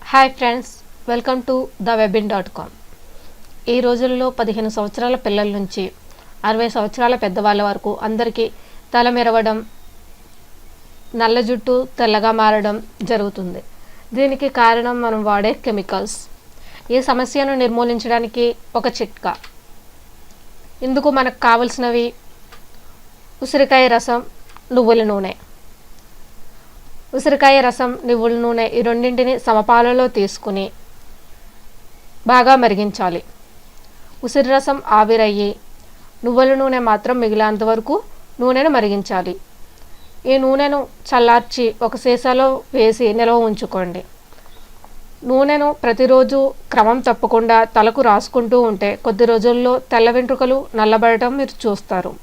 Hi friends, welcome to thewebin.com. ఈ రోజుల్లో 15 సంవత్సరాల పిల్లల నుంచి 60 సంవత్సరాల పెద్దవాళ్ళ వరకు అందరికీ తల మెరవడం, నల్ల జుట్టు తెల్లగా మారడం జరుగుతుంది. దీనికి కారణం మనం వాడే కెమికల్స్. ఈ సమస్యను నిర్మూలించడానికి ఒక చిట్కా. ఇందుకు మనకు కావలసినవి ఉసిరికాయ రసం, నువ్వుల నూనె. ఉసిరికాయ రసం, నువ్వుల నూనె ఈ రెండింటిని సమపాలలో తీసుకుని బాగా మరిగించాలి. ఉసిరి రసం ఆవిరయ్యి నువ్వుల నూనె మాత్రం మిగిలేంత వరకు నూనెను మరిగించాలి. ఈ నూనెను చల్లార్చి ఒక సీసాలో వేసి నిల్వ ఉంచుకోండి. నూనెను ప్రతిరోజు క్రమం తప్పకుండా తలకు రాసుకుంటూ ఉంటే కొద్ది రోజుల్లో తెల్ల వెంట్రుకలు నల్లబడటం మీరు చూస్తారు.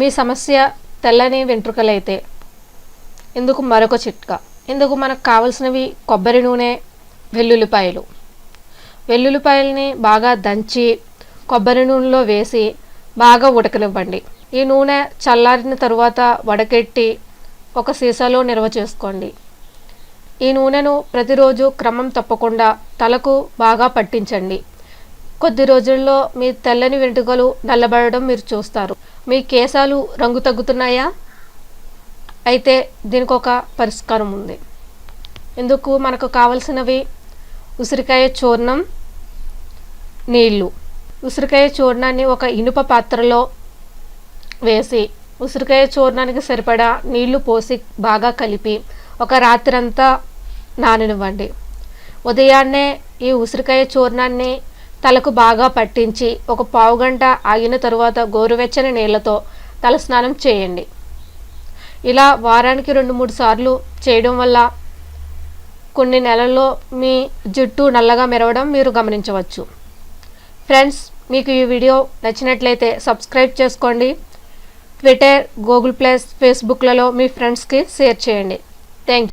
మీ సమస్య తెల్లని వెంట్రుకలైతే ఇందుకు మరొక చిట్కా. ఇందుకు మనకు కావలసినవి కొబ్బరి నూనె, వెల్లుల్లిపాయలు. వెల్లుల్లిపాయలని బాగా దంచి కొబ్బరి నూనెలో వేసి బాగా ఉడకనివ్వండి. ఈ నూనె చల్లారిన తరువాత వడకెట్టి ఒక సీసాలో నిల్వ చేసుకోండి. ఈ నూనెను ప్రతిరోజు క్రమం తప్పకుండా తలకు బాగా పట్టించండి. కొద్ది రోజుల్లో మీ తెల్లని వెంట్రుకలు నల్లబడడం మీరు చూస్తారు. మీ కేశాలు రంగు తగ్గుతున్నాయా? అయితే దీనికి ఒక పరిష్కారం ఉంది. ఇందుకు మనకు కావలసినవి ఉసిరికాయ చూర్ణం, నీళ్ళు. ఉసిరికాయ చూర్ణాన్ని ఒక ఇనుప పాత్రలో వేసి ఉసిరికాయ చూర్ణానికి సరిపడా నీళ్లు పోసి బాగా కలిపి ఒక రాత్రంతా నాననివ్వండి. ఉదయాన్నే ఈ ఉసిరికాయ చూర్ణాన్ని తలకు బాగా పట్టించి ఒక పావుగంట ఆగిన తరువాత గోరువెచ్చని నీళ్లతో తలస్నానం చేయండి. ఇలా వారానికి 2-3 సార్లు చేయడం వల్ల కొన్ని నెలల్లో మీ జుట్టు నల్లగా మెరవడం మీరు గమనించవచ్చు. ఫ్రెండ్స్, మీకు ఈ వీడియో నచ్చినట్లయితే సబ్స్క్రైబ్ చేసుకోండి. ట్విట్టర్, గూగుల్ ప్లస్, ఫేస్బుక్లలో మీ ఫ్రెండ్స్కి షేర్ చేయండి. Thank you.